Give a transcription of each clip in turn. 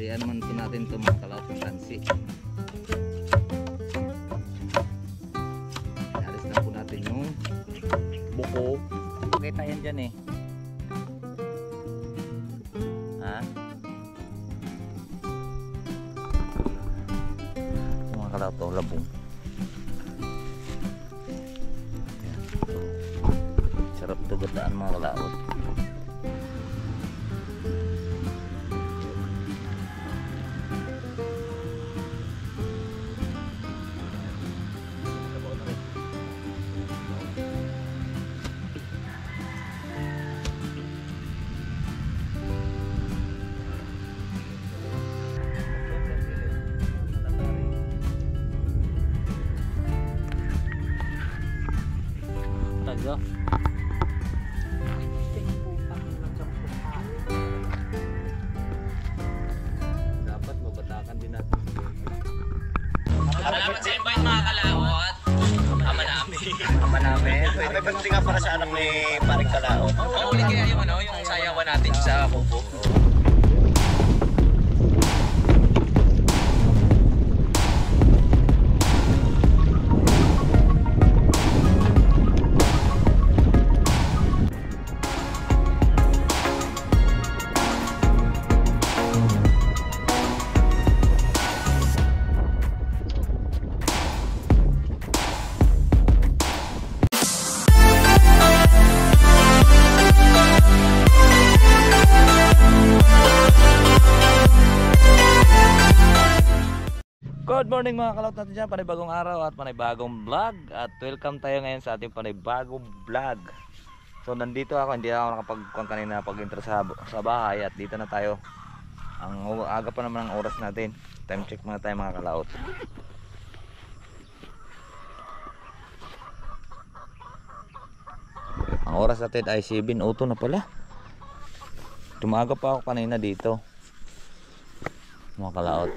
Halian man po natin ito mga kalaot ng tansi. Alis na po natin yung buko. Pakita yan dyan eh. Ha? Ito mga kalaot to, labong. Ayan. Sarap ito gataan mga kalaot. Taga. Dapat mabatakan din natin. Salamat sa invite mga kalawot. Ama namin. Ama namin. May birthday nga para sa anak ni Paring Kalaot. Uli kaya yung ano, yung sayawan natin sa kubo. Good morning mga kalaot natin dyan, panibagong araw at panibagong vlog. At welcome tayo ngayon sa ating panibagong vlog. So nandito ako, hindi ako nakapagkuhan kanina pag-intro sa bahay. At dito na tayo. Ang aga pa naman ang oras natin. Time check muna tayo mga kalaot. Ang oras natin ay 7:02 na pala. Tumaga pa ako kanina dito mga kalaot.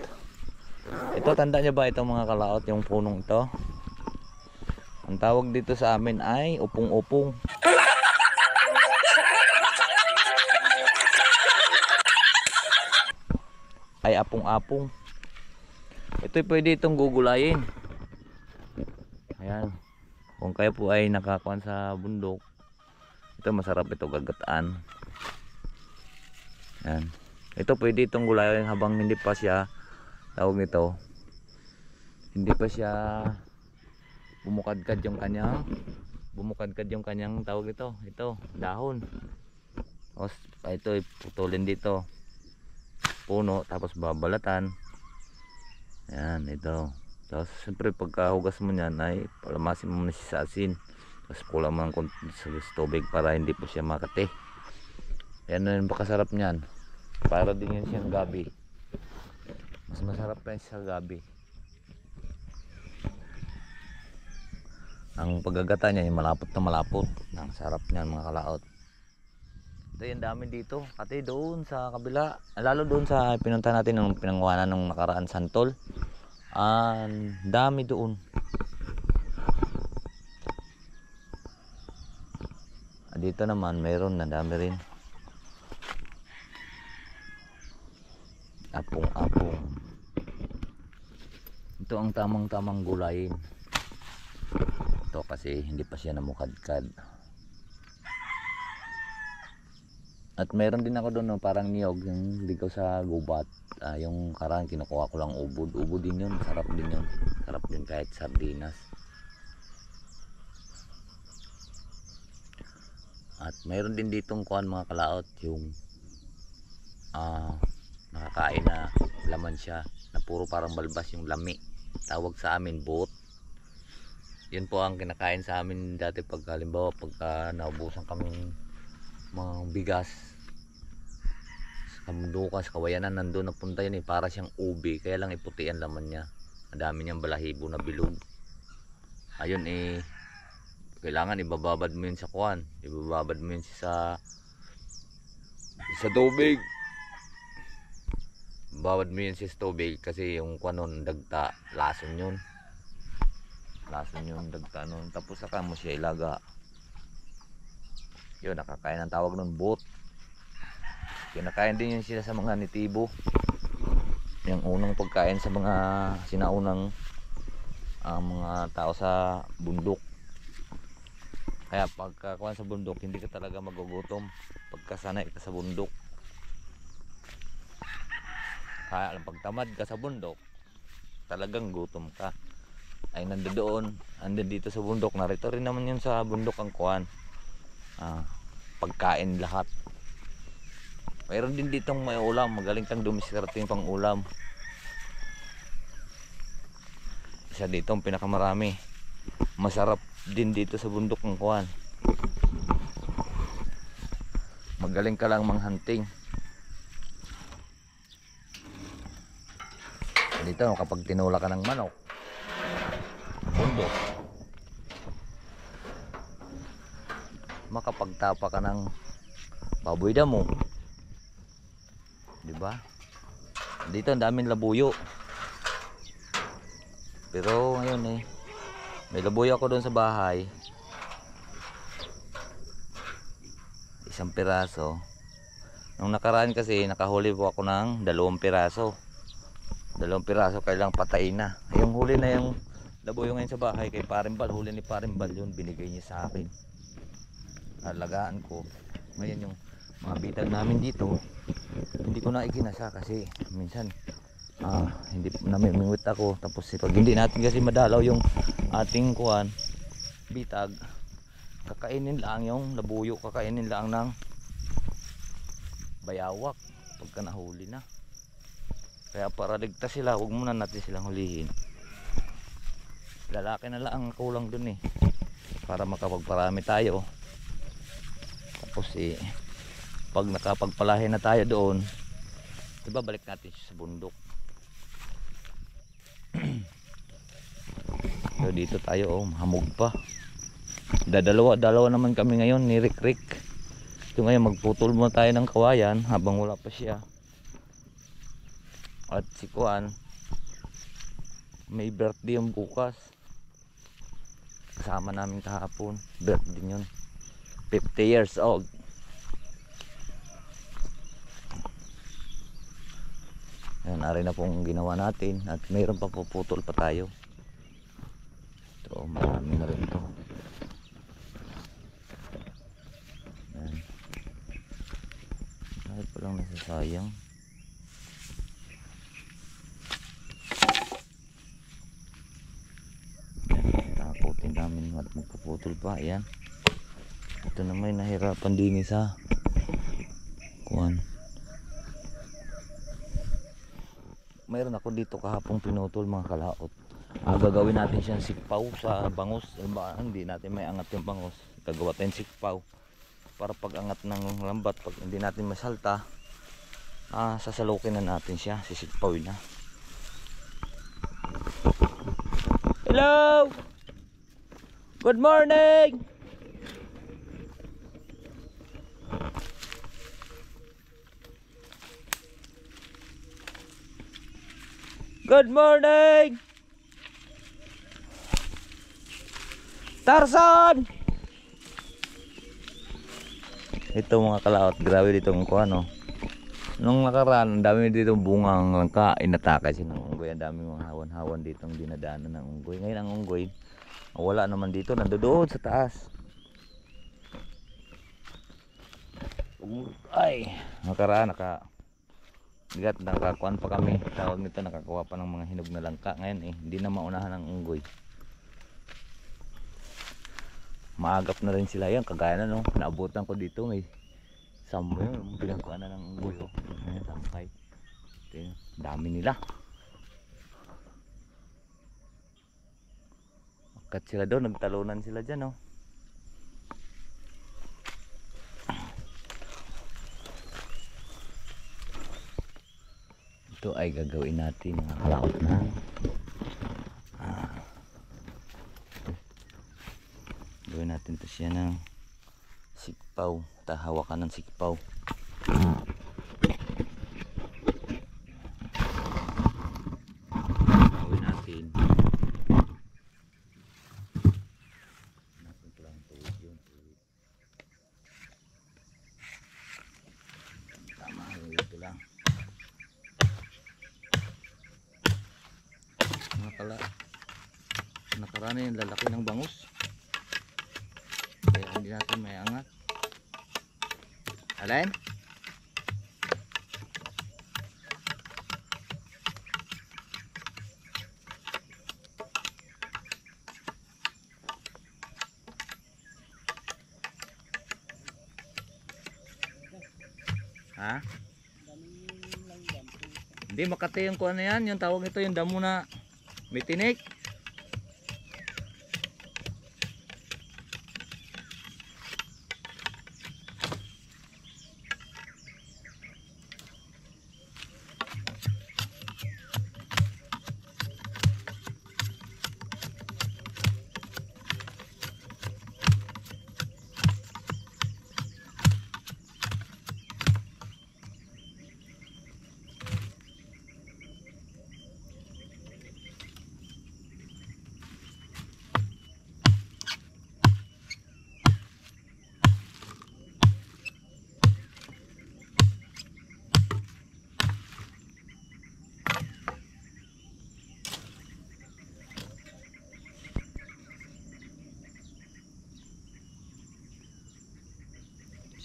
Ito, tanda nyo ba itong mga kalaot, yung punong ito? Ang tawag dito sa amin ay upong-upong. Ay apong-apong. Ito pwede itong gugulayin. Ayan. Kung kayo po ay nakakuan sa bundok, ito masarap ito gagataan. Ayan. Ito pwede itong gulayin habang hindi pa siya, tawag nito, hindi pa siya bumukadkad yung kanyang tawag ito, dahon. Tapos ito iputulin dito puno, tapos babalatan. Ayan, ito. Tapos siyempre pagkahugas mo nyan ay palamasin mo na siya sa asin, tapos kulang mo ng konti sa tubig para hindi po siya makate. Ayan na yung pakasarap nyan, para din yan siyang gabi. Mas masarap pa sa gabi. Ang paggagata niya yung malapot na malapot. Ang sarap niyan mga kalaot. Ito yung dami dito. Kasi doon sa kabila, lalo doon sa pinunta natin ng pinangwanan ng nakaraan santol, ang dami doon. Dito naman mayroon na dami rin. Apong-apong. Ito ang tamang-tamang gulayin. Ito kasi hindi pa siya namukadkad. At meron din ako doon, no, parang niyog, yung ligaw sa gubat. Yung karang kinukuha ko lang ubod. Ubod din yun. Sarap din yun. Sarap din kahit sardinas. At meron din ditong kuhan mga kalaot, yung nakakain na laman siya na puro parang balbas yung lami. Tawag sa amin buot. Yun po ang kinakain sa amin dati pag halimbawa pagka naubusan kaming mga bigas sa Mundukas, Kawayanan, nandun napunta yun eh, para siyang ubi, kaya lang iputi ang laman niya. Madami niyang balahibo na bilog. Ayun eh, kailangan ibababad mo yun sa kuwan, ibababad mo yun sa tubig. Bawad mo yun sa tubig kasi yung kuwan dagta, lason yun dagta nun. Tapos saka mo siya ilaga. Yun, nakakain ang tawag nun, boot. Kinakain din yun sila sa mga nitibo. yung unang pagkain sa mga sinaunang mga tao sa bundok. Kaya pagkakuan sa bundok, hindi ka talaga magugutom pagkasanay ka sa bundok. Kaya lang pagtamad ka sa bundok, talagang gutom ka. Ay nandoon, andun dito sa bundok, narito rin naman yun sa bundok ang kuan. Pagkain lahat. Mayroon din ditong may ulam, magaling kang dumiskarte pang ulam. Isa dito ang pinakamarami. Masarap din dito sa bundok ng kuan. Magaling ka lang manghunting. Dito kapag tinula ka ng manok, bundok, makapagtapa ka ng baboy damo, di ba? Dito ang daming labuyo. Pero ngayon may labuyo ako doon sa bahay. Isang piraso. Nung nakaraan kasi nakahuli po ako ng 2 piraso. 2 piraso kailang patay na. Yung huli na yung labuyo ngayon sa bahay kay Parimbal. Huli ni Parimbal yun, binigay niya sa akin. Alagaan ko. Ngayon yung mga bitag namin dito, hindi ko na ikinasa kasi minsan hindi namimingwit ako. Tapos pag hindi natin kasi madalaw yung ating kuan bitag, kakainin lang yung labuyo, kakainin lang ng bayawak pagka nahuli na. Kaya para ligtas sila, huwag muna natin silang hulihin. Lalaki na lang ang kulang dun para makapagparami tayo. Tapos pag nakapagpalahin na tayo doon, diba balik natin siya sa bundok. So dito tayo hamog pa. Dalawa naman kami ngayon ni Rick. So ngayon magputol muna tayo ng kawayan habang wala pa siya. At si Kuan may birthday yung bukas. Kasama namin kahapon. Birthday yun. 50 years old. Ayan, ari na pong ginawa natin. At mayroon pa puputol pa tayo. Ito, marami na rin ito. Ayan. Kahit pa lang nasasayang. Takutin namin at magpuputol pa. Ayan. Ito naman nahirapan din sa Kuan. Mayroon ako dito kahapong pinutol mga kalaot. Gagawin natin siyang sikpaw sa bangus. Hindi natin may angat yung bangus. Gagawa tayong sikpaw para pag angat ng lambat, pag hindi natin masalta, sasalukin na natin siya, sisikpawin na. Hello! Good morning! Good morning! Tarzan! Ito mga kalaot, grabe dito ang kuano. Nung nakaraan, ang dami dito bungang langka, inatake siya ng unggoy. Ang dami mga hawan-hawan dito ang dinadaanan ng unggoy. Ngayon ang unggoy, wala naman dito, nandoon sa taas. Ay, nakaraan nakakuan pa kami, tawag nito, nakakuha pa ng mga hinog na langka. Ngayon hindi na maunahan ng unggoy. Maagap na rin sila yan, kagaya na naabutan ko dito, may sambo yun, pinagkuha na ng unggoy. Ayan, tampay. Dami nila. Akat sila doon, nagtalunan sila dyan. Ito ay gagawin natin mga kalaot na gawin natin to siya ng sikpaw, hawakan ng sikpaw. Gawin natin ko lang tuwid yun, tama, ito lang. Sara na yung lalaki ng bangus. Kaya hindi natin may angat. Alin? Ha? Hindi Makati yung kuha na yan. Yung tawag ito yung damo na may tinik.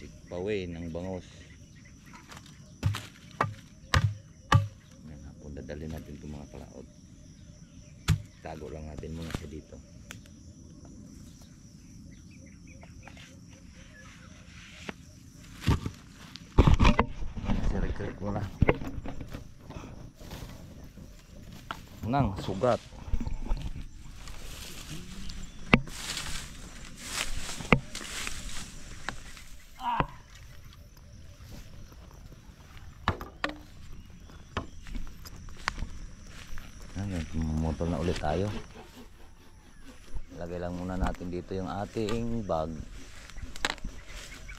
Sikpawe ng bangus. Yan, hapon dadalhin natin itong mga kalaot. Tago lang natin muna siya dito. Sirik-sirik muna. Nang sugat. Motor na ulit tayo. Lagay lang muna natin dito yung ating bag.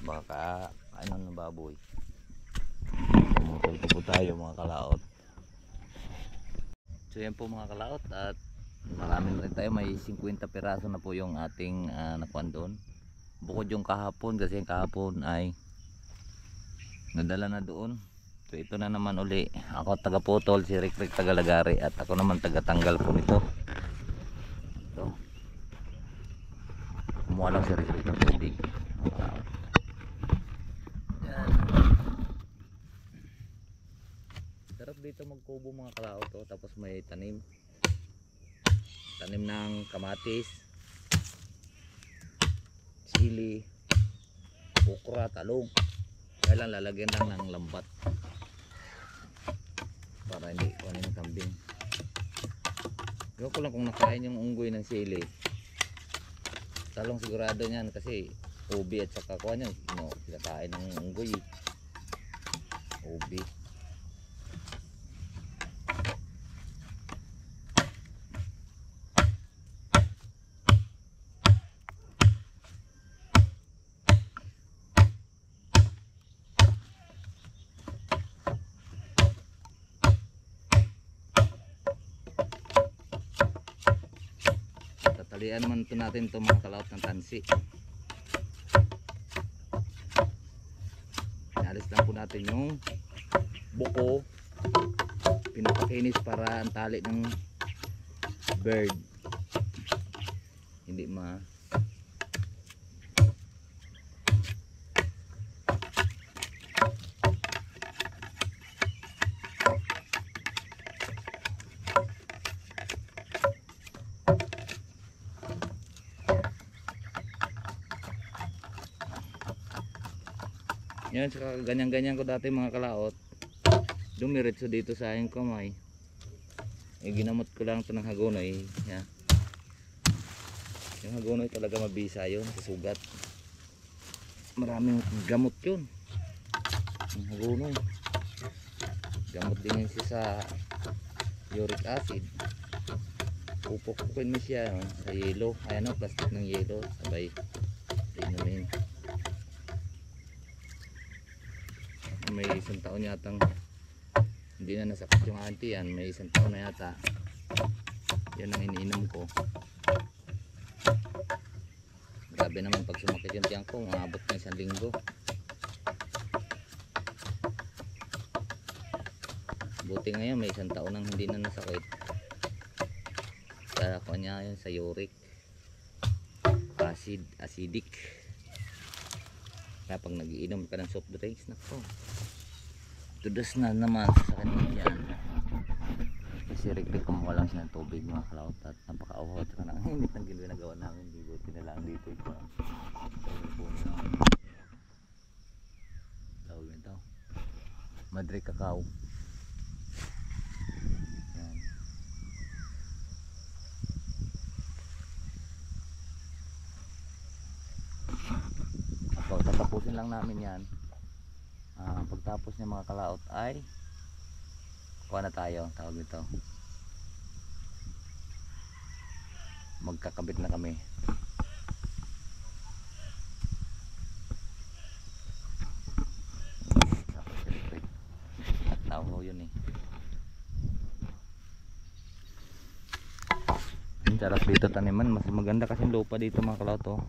Baka ano na baboy. Motor po tayo mga kalaot. So yan po mga kalaot, at marami na rin tayo. May 50 piraso na po yung ating nakuan doon. Bukod yung kahapon, kasi yung kahapon ay nadala na doon. So ito na naman uli. Ako taga putol, si Rick taga lagari, at ako naman taga tanggal po nito. Ito. Kumuha lang si Rick ng tubig. Yan. Sarap dito magkubo mga kalaot to. Tapos may tanim. Tanim ng kamatis, sili, okra, talong. Kaya lang lalagyan lang ng lambat para hindi kunin ng kambing. Ewan ko lang kung nakain yung unggoy ng sili. Talong sigurado niyan, kasi ubi at saka kuha niya, no, kinakain ng unggoy. Ubi. Tatalian naman ito natin itong mga kalaot ng tansi. Inalis lang po natin yung buko. Pinapakinis para ang tali ng bird hindi yan, saka ganyan-ganyan ko dati mga kalaot. Dumiretso dito sa aking kamay. Ginamot ko lang ito ng hagonoy. Yan. Yung hagonoy talaga mabisa yun sa sugat. Maraming gamot yun. Yung hagonoy. Gamot din yun siya sa uric acid. Pupuk-pukin mo siya sa yelo. Ayan o, plastic ng yelo. Sabay inumin. May 1 taon yatang hindi na nasakit yung auntie yan. May 1 taon na yata. Yan ang iniinom ko. Grabe naman pag sumakit yung tiyan ko, umabot na 1 linggo. Buti ngayon may 1 taon nang hindi na nasakit. Sa kanya yun, sa uric acid, acidic. Kaya pag nagiinom ka ng soft drinks, nako, tudas na naman sa kanya yan. Kasi rikrik kumuha lang siya ng tubig mga kalawot at napaka-awat ka na. Ang init ng ginagawa namin, buti na lang dito ito. Tawag nito Madre Cacao. Yan. Tatapusin lang namin yan. Pagtapos ng mga kalaot ay kuha na tayo, tawag nito, magkakabit na kami. At tao yun eh. Ang sarap dito taniman, mas maganda kasi lupa dito mga kalaot oh.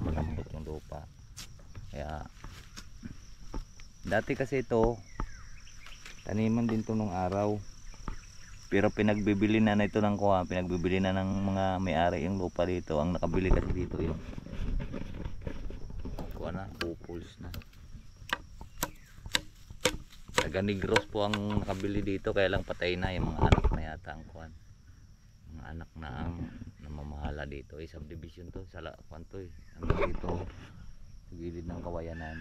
Malambot yung lupa. Kaya dati kasi ito taniman din to nung araw, pero pinagbibili na ito ng kuha, pinagbibili na ng mga may-ari yung lupa dito. Ang nakabili kasi dito yung kuha na, pupuls na taga Negros po ang nakabili dito, kaya lang patay na yung mga anak na yata ang kuha, mga anak na ang namamahala dito. Subdivision to sa kuha to hanggang dito sa gilid ng Kawayanan.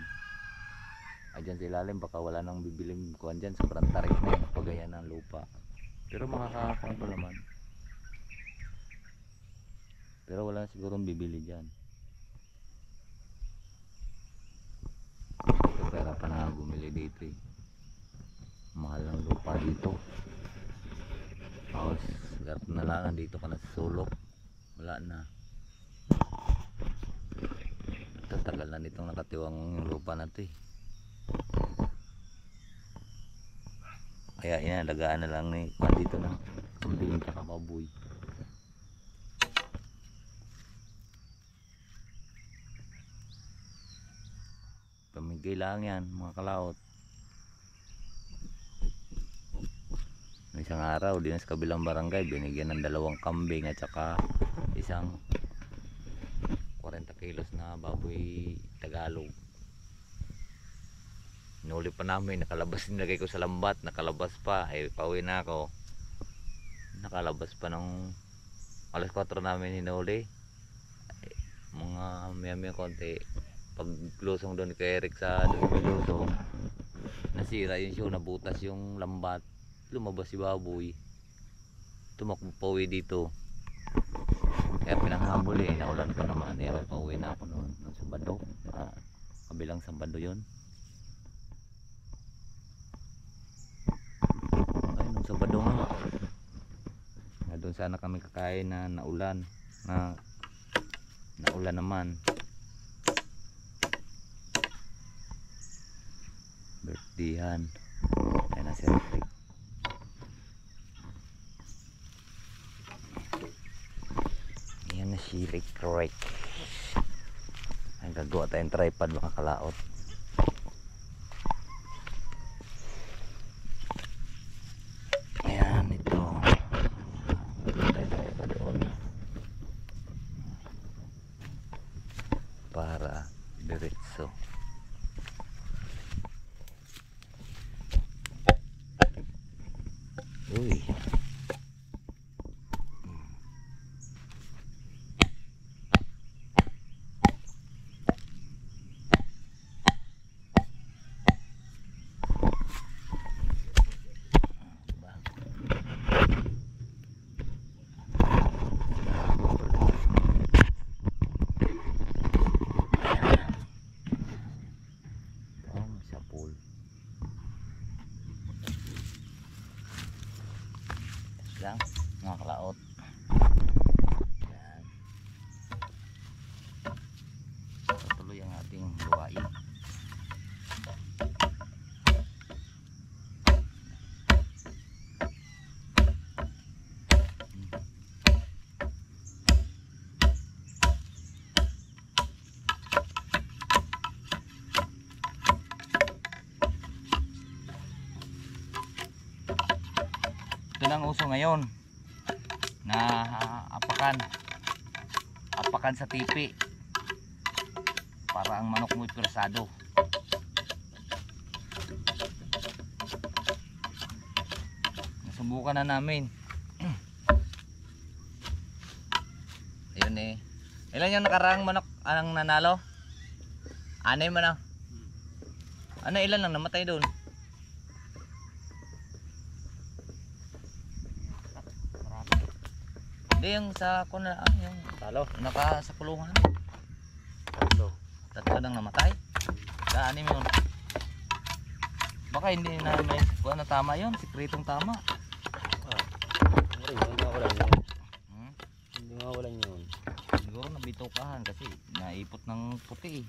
Dyan sa ilalim baka wala nang bibiling kuhan dyan, sobrang tarik na yung pagayan ng lupa, pero makakakuha pa naman, pero wala sigurong bibili dyan. Ito pera pa na bumili dito eh, mahal ng lupa dito. Tapos garap na lang dito ka na sa sulok, wala na. Tatagal na nitong nakatiwang lupa natin eh. Kaya inalagaan na lang ni dito na kambing at baboy. Pamigay lang yan mga kalaot. Isang araw din sa kabilang barangay binigyan ng 2 kambing at saka isang 40 kilos na baboy Tagalog. Nuli pa namin, nakalabas, nilagay ko sa lambat, nakalabas pa, pauwi na ako, nakalabas pa ng alas 4 namin hinuli. Mga maya konti, pag lusong doon kay Eric sa lusong, nasira yung show, nabutas yung lambat, lumabas si baboy, tumakbo pauwi dito. Kaya pinanghabol eh, naulan pa naman, pauwi na ako noon Sabado, kabilang Sabado yun. Sabado nga. Doon sana kami kakain na naulan. Naulan naman. Birthdayhan. Ayan na si Rick. Ayan na si Rick. Ay, gagawa tayong tripod mga kalaot. Para diretso. Uy. Lang mga kalaot. Yan. Tuloy ang ating buhain. Ito na ang uso ngayon na apakan sa tipi para ang manok mo persado. Nasubukan na namin. Ayun eh. Ilan yung nakaraang manok ang nanalo? 6 man na. Ano, ilan lang namatay doon? Hindi, yung sa yung Talo. naka sa kulungan. Talo. 3 lang namatay. Sa 6 yun. Baka hindi na may na tama yun, sikretong tama. Hindi mawalan yun. Hmm? Hindi mawalan yun. Siguro nabitukahan kasi naipot ng puti eh.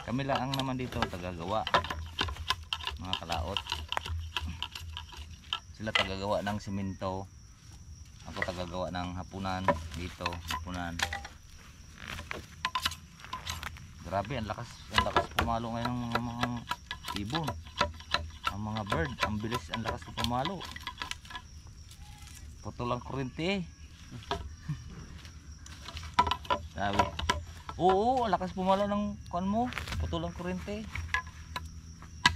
Kami lang ang naman dito tagagawa, mga kalaot. Sila tagagawa ng simento, ako tagagawa ng hapunan dito, hapunan. Grabe, ang lakas pumalo ngayon ng mga ibon, ang mga bird, ang bilis, ang lakas na pumalo. Putol ang kurente eh. Sabi, oo, ang lakas pumalo ng kuan mo, putol ang kurente.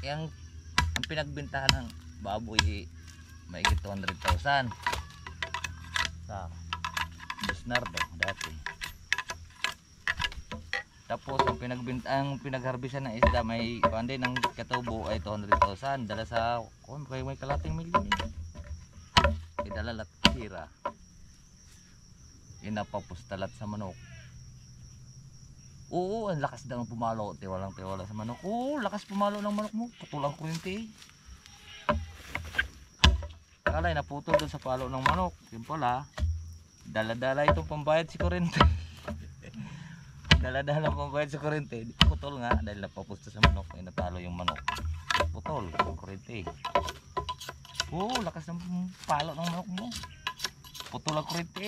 Ang pinagbentahan ng baboy maigit 200,000 sa Bernardo dati. Tapos ang pinagharbisan ng isda may kundi ng katubo ay 200,000, dala sa may kalating milyon eh. Idala lat sira. Inapapustalat sa manok. Oo, ang lakas daw ng pumalo, tiwala sa manok. Oo, lakas pumalo ng manok mo, putulang kurente. Akala naputol doon sa palo ng manok. Yun pala, dala-dala itong pambayad si kurente. Dala-dala pambayad sa kurente. Putol nga dahil napapusta sa manok, ay natalo yung manok. Putol, kurente. Oo, lakas ng palo ng manok mo. Putol ang kurente.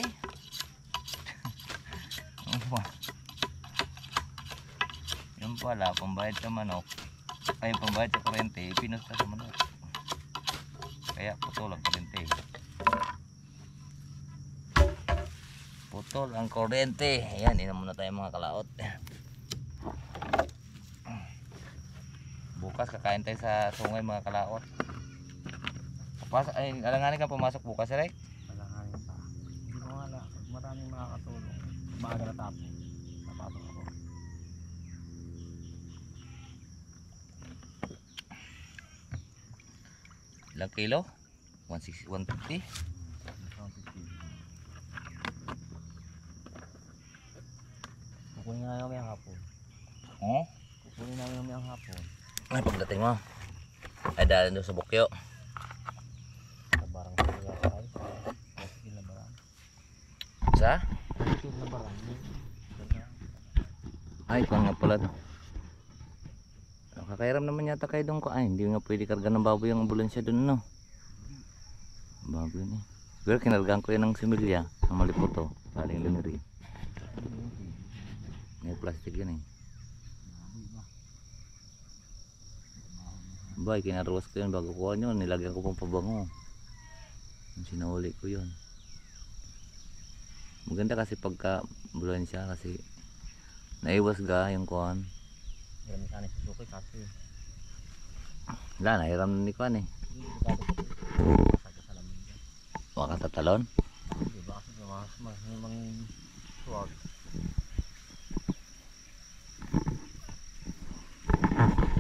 Yun pala, pambayad sa manok ay pambayad sa kurente, pinusta sa manok, kaya putol ang kurente. Putol ang kurente. Ayan, inom muna tayo mga kalaot. Bukas kakain tayo sa sungay mga kalaot. Ay, alanganin ka pumasok bukas, Rek? Alanganin pa. Hindi ko nga maraming makakatulong. Maaga na tapos. Napasok ako. Ilang kilo? 150? Kukunin na namin ang hapon. Oh? Kukunin namin ang hapon. Ay, pagdating mo ay dahil doon sa bukyo. Sa barang sa kaya tayo. Sa na barang. Sa? Sa na barang. Ay, kung nga pala to. Kakairam naman yata kayo doon ko. Ay, hindi nga pwede karga ng baboy ang ambulansya doon, no? Baboy na eh. Pero kinargaan ko yan ng similya. Ang maliputo. Saling luniri. May plastic yan eh. Bay, kinaruwas ko yun bago kuha nyo. Nilagyan ko pang pabango. Sinahuli ko yun. Maganda kasi pagka ambulansya kasi naiwas ga yung kuhan. Marami sana sa suki kasi. Wala, nahiram na ni kuhan eh. Waka tatalon? Hindi ba kasi mga swag.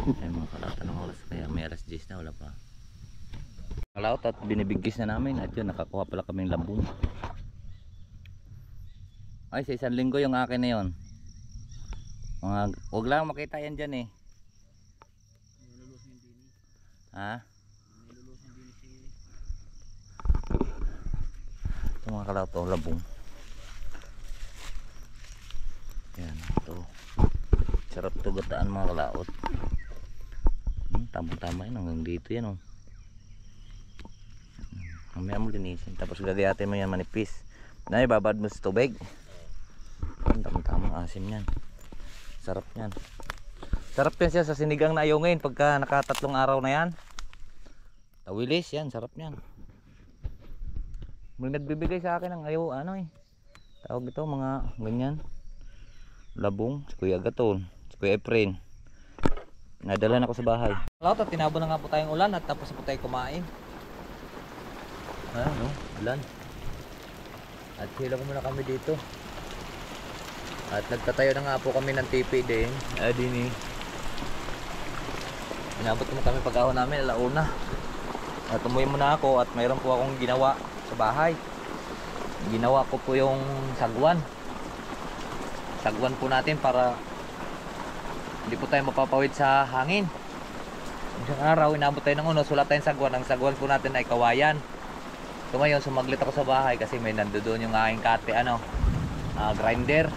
Ay mga kalautan ng oras kaya may alas 10 na, wala pa. Kalaut at binibigis na namin at yun nakakuha pala kaming labong. Ay sa 1 linggo yung akin na yun. Huwag lang makita yan dyan eh. Ha? Ito mga kalaut to, labong. Yan ito. Sarap to gataan mga kalaot. Tama-tama yun hanggang dito yan oh. Mamaya mo linisin. Tapos gagayatin mo yan manipis. Na ibabad mo sa tubig. Tama-tama asim yan. Sarap yan. Sarap yan siya sa sinigang na ayungin pagka naka 3 araw na yan. Tawilis yan, sarap niyan. May nagbibigay sa akin ng ayaw tawag ito mga ganyan. Labong, si Kuya Gaton, si Kuya Efren. Nadala na ako sa bahay. Lahat at tinabo na nga po tayong ulan at tapos po tayo kumain. Ulan. At hila ko muna kami dito. At nagtatayo na nga po kami ng tipi din. Din inabot mo kami pag-ahon namin, alauna. At umuwi muna ako at mayroon po akong ginawa sa bahay. Ginawa ko po yung sagwan. Sagwan po natin para hindi po tayo mapapawid sa hangin. Isang araw, inabot tayo ng unos, wala tayong sagwan. Ang sagwan po natin ay kawayan. So ngayon, sumaglit ako sa bahay kasi may nandoon yung aking kate, grinder.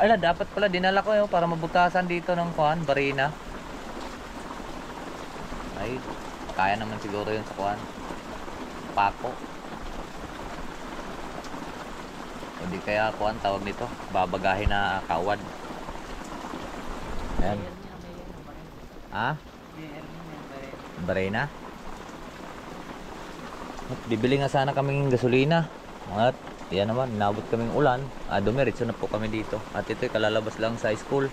Ay na, dapat pala dinala ko yun para mabutasan dito ng barina. Ay, kaya naman siguro yun sa pako. O di kaya tawag nito, babagahin na kawad. Ayan. Barina? At bibili nga sana kaming gasolina. At yan naman, inabot kaming ulan. Dumiretso na po kami dito. At ito'y kalalabas lang sa school.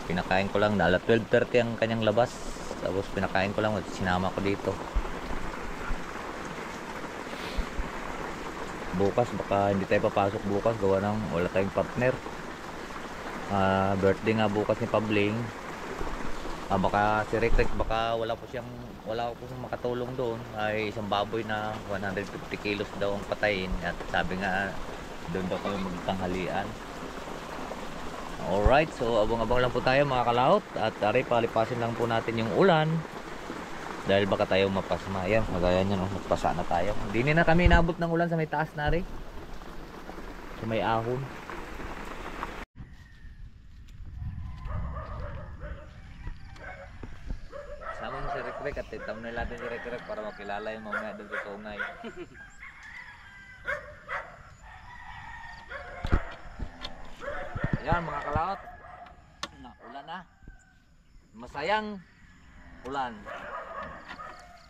Pinakain ko lang, alas 12:30 ang kanyang labas. Tapos pinakain ko lang at sinama ko dito. Bukas, baka hindi tayo papasok bukas. Gawa ng wala tayong partner. Birthday nga bukas ni Pabling. Baka si Rick, baka wala po siyang makatulong doon. Ay isang baboy na 150 kilos daw ang patayin. At sabi nga doon daw kami magtanghalian. Alright, so abang-abang lang po tayo mga kalaot. At palipasin lang po natin yung ulan. Dahil baka tayo mapasma. Ayan, magaya nyo, magpasa na tayo. Hindi na kami inabot ng ulan sa may taas na rin. Sa may ahon. Sama mo si Rick at titam na natin si Rick para makilala yung mamaya doon sa tungay. Ayan mga kalaot. Ulan na. Masayang ulan.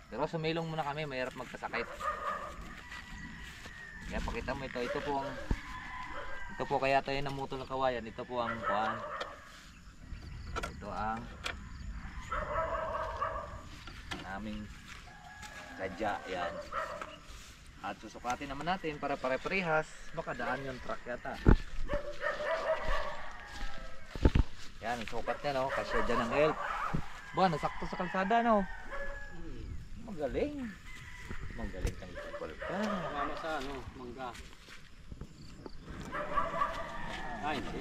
Pero sumilong muna kami, mahirap magkasakit. Kaya pakita mo ito po kaya tayo namuto ng kawayan. Ito po ang ito ang aming sadya. Yan. At susukatin naman natin para pare-parehas. Baka daan yung truck yata. Yan, sukat niya kasi dyan ang help. Nasakto sa kalsada Magaling. Magaling kang ipapal ka. Mama sa mangga. Ay, hindi.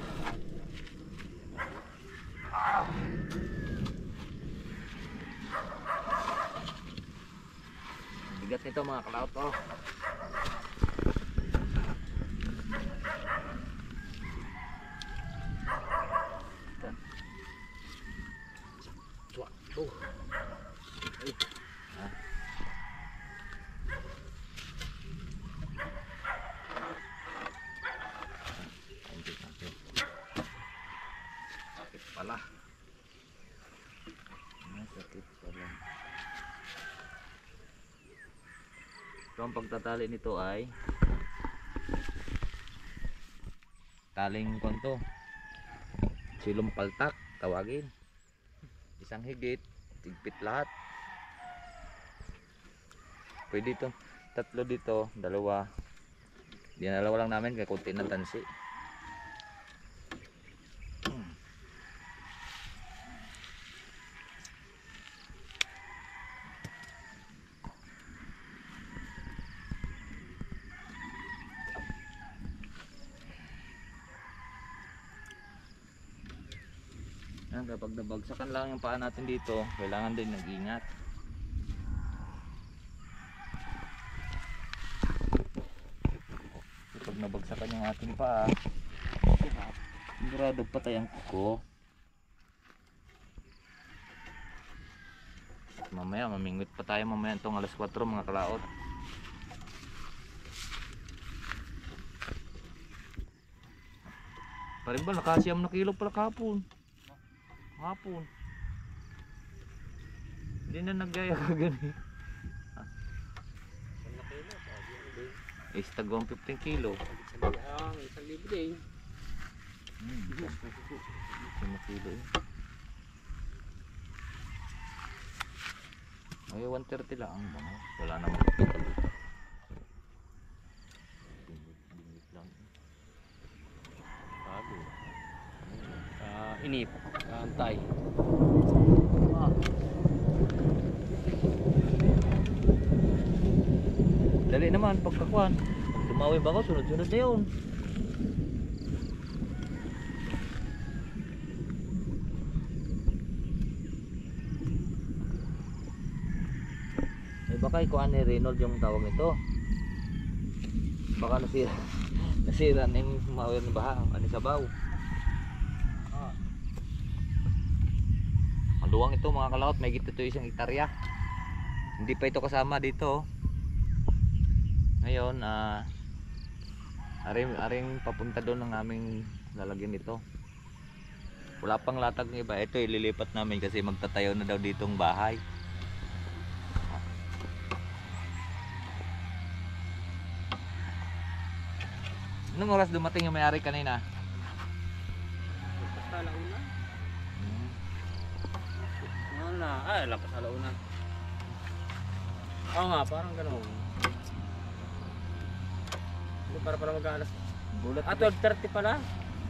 Bigat nito mga kalaot sakit pala. So ang pagtatali nito ay taling silong paltak tawagin. Isang higit, tigpit lahat. Pwede ito, 3 dito, 2. Dinalawa lang namin kaya kunti ng tansi. Kapag nabagsakan lang yung paa natin dito, kailangan din nag-ingat. Kapag nabagsakan yung ating paa, sigurado patay ang kuko. Mamaya mamingwit pa tayo mamaya itong alas 4 mga kalaot. Parang ba nakasiyam na kilo pala kahapon. Hindi na nagyaya ka gani. Is tagwang 15 kilo. Isang libo din. 5 kilo eh. Ay, 130 lang ang bango. Wala naman ito. Bingit lang. Bago. Inip. Antay. Dali naman pagkakuan. Dumawi ba ako? Sunod-sunod na yun. Eh baka ikuan ni Reynold yung tawag nito. Baka nasira. Nasira na yung mawir ng baha. Ano sabaw. Maluwang ito mga kalaot. May gito ito 1 hektarya. Hindi pa ito kasama dito. Ngayon, aring papunta doon ng aming lalagyan nito. Wala pang latag ng iba. Ito ililipat namin kasi magtatayo na daw ditong bahay. Anong oras dumating yung may-ari kanina? Basta alauna. Ano na? Ay, lapas alauna. Oo nga, parang gano'n. Para mag-aalas. Gulat. 12:30 pala.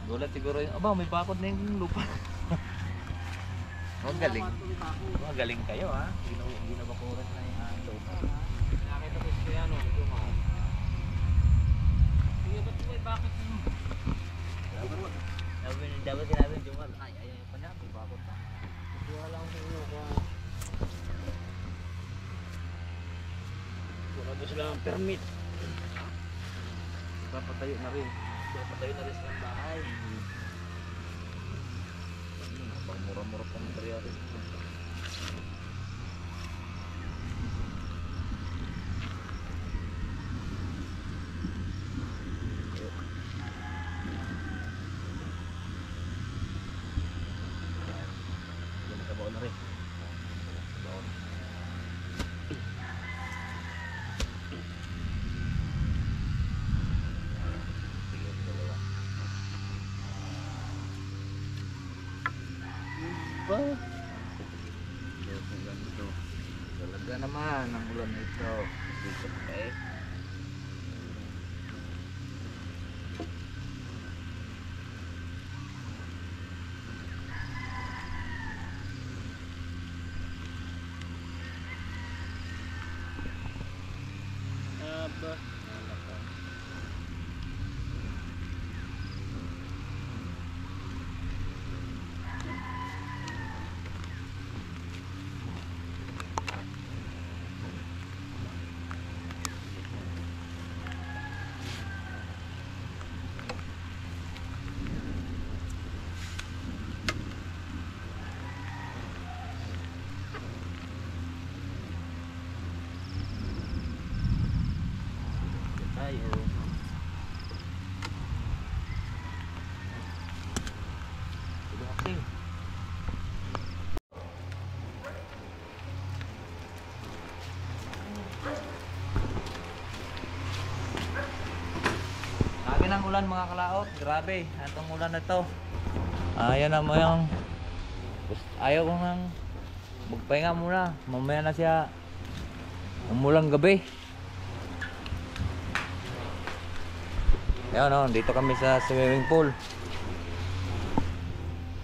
Gulat siguro yun. Aba, may bakod na yung lupa. Magaling. Magaling kayo ha. Ginabakuran na yung lupa. Nakita ko siya ano, Jumar. Sige, ba't may bakit mo? Dapat sinabi yung Jumar. Ay, pa niya. May bakod na. Wala akong sa inyo. Wala doon sila ang permit. Papatayo na rin. Papatayo na rin silang bahay. Bang mura-mura pang materialis. Sabaw na rin. Sabaw na. Ba? Talaga naman ang ulan na ito. Dikot pa eh. Aba. Tayo. Sudah kasing. Lagi ng ulan mga kalaot. Grabe. Atong ulan na to. Ayan na mo yung ayaw ko nang magpahinga muna. Mamaya na siya umulang gabi. Ayan o, dito kami sa swimming pool.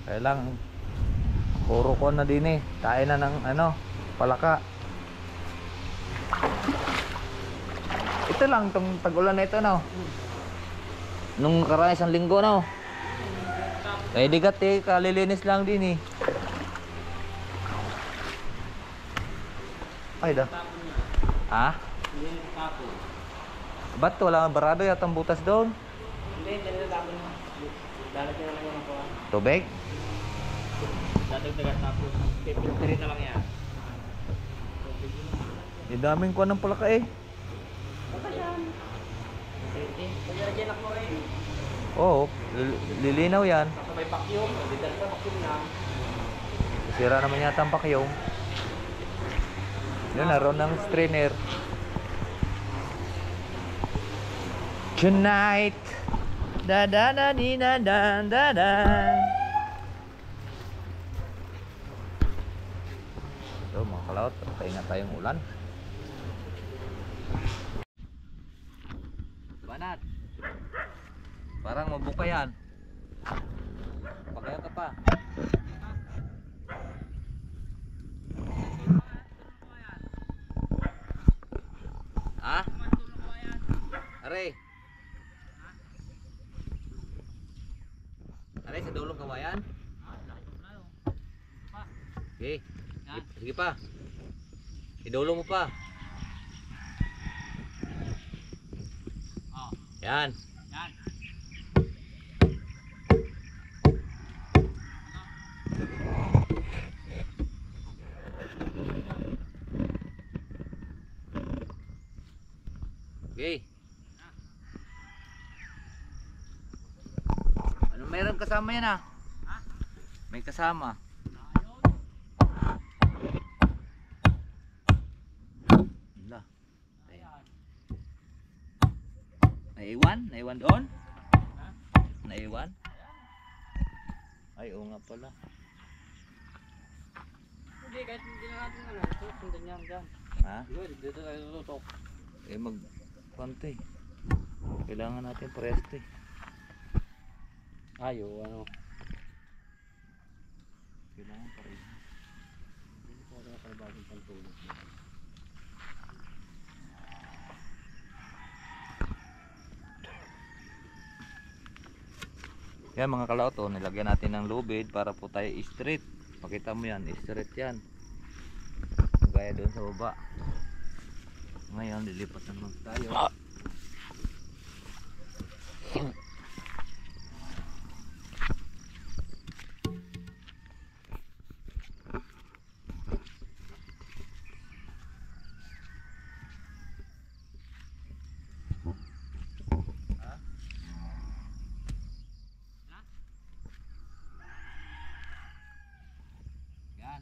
Kaya lang puro ko na din eh. Tayo na ng ano, palaka. Ito lang tong tag-ulan na ito no. Nung karaan 1 linggo no. Eh digat eh, kalilinis lang din eh. Ay da. Ha? Ba't wala nga barado yata ang butas doon? Hindi, tapon mo. Dalag na lang yung ako. Tubig? Dadagdagan tapos. Pipilterin na lang yan. Yung daming kuha ng palaka eh. Baka yan. Paglalagyan ako rin. Oo, lilinaw yan. Sabay vacuum. Didal sa vacuum na. Sira naman yata ang pakyong. Yun, naroon ng strainer. Tonight. Da da da di da da da da. Ito mga kalaot, pahinga tayong ulan. Banat. Parang mabuka yan. Pagayon ka pa. Ha? Are. Are sa dulong kawayan? Okay. Sige pa. Idulong mo pa. Yan. Yan. Okay. Ano meron kasama yan ah? May kasama. Wala. Naiwan? Naiwan doon? Naiwan? Ay, oo nga pala. Hindi, kahit hindi na natin ano, sundan yan dyan. Ha? Dito tayo tututok. Eh konti. Kailangan natin presto eh. Ayo, ano. Kailangan pareho. Hindi ko na kalabagong pantulog. Yan mga kalaot, oh, nilagyan natin ng lubid para po tayo straight. Pakita mo yan, straight yan. Gaya doon sa baba. Ngayon lilipat naman tayo. Yan.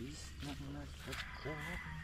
Please not support.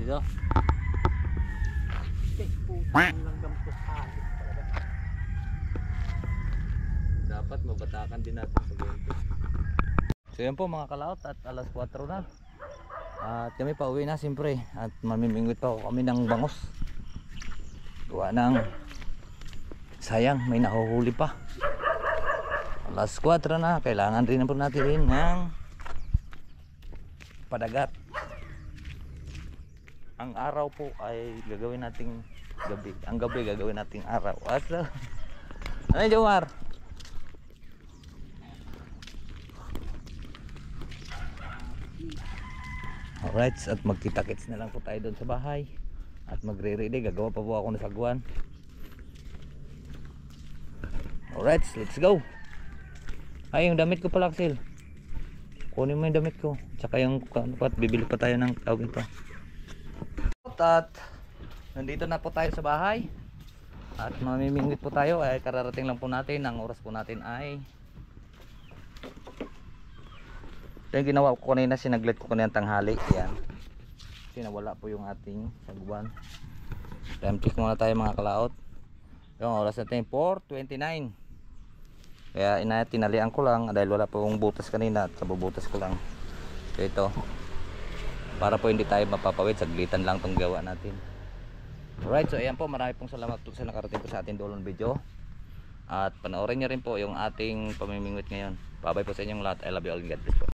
Dito. Langgam ko talaga. Dapat mabatakan din natin sa ganito. So yan po mga kalaot at alas 4 na. At kami pa uwi na siyempre. At mamimingwit pa kami ng bangos. Gawa ng sayang may nahuhuli pa. Alas 4 na. Kailangan rin po natin ng padagat. Ang araw po ay gagawin nating gabi. Ang gabi gagawin nating araw. At ano yung Jomar? Alright, at magkita-kits na lang po tayo doon sa bahay. At magre-ready, gagawa pa po ako ng sagwan. Alright, let's go. Ay, yung damit ko pala, Axel. Kunin mo yung damit ko. Tsaka yung bibili pa tayo ng tawag ito. At nandito na po tayo sa bahay. At mamimingwit po tayo. Ay kararating lang po natin. Ang oras po natin ay ito yung ginawa ko kanina, sinaglit ko kanina tanghali. Yan. Kasi nawala po yung ating sagwan. Time check muna tayo mga kalaot. Yung oras natin 4:29. Kaya tinalian ko lang dahil wala po yung butas kanina at kabubutas ko lang. So ito. Para po hindi tayo mapapawid, saglitan lang tong gawa natin. Alright, so ayan po, marami pong salamat po sa nakarating po sa ating dolong video. At panoorin nyo rin po yung ating pamimingwit ngayon. Bye bye po sa inyong lahat. I love you all. God bless po.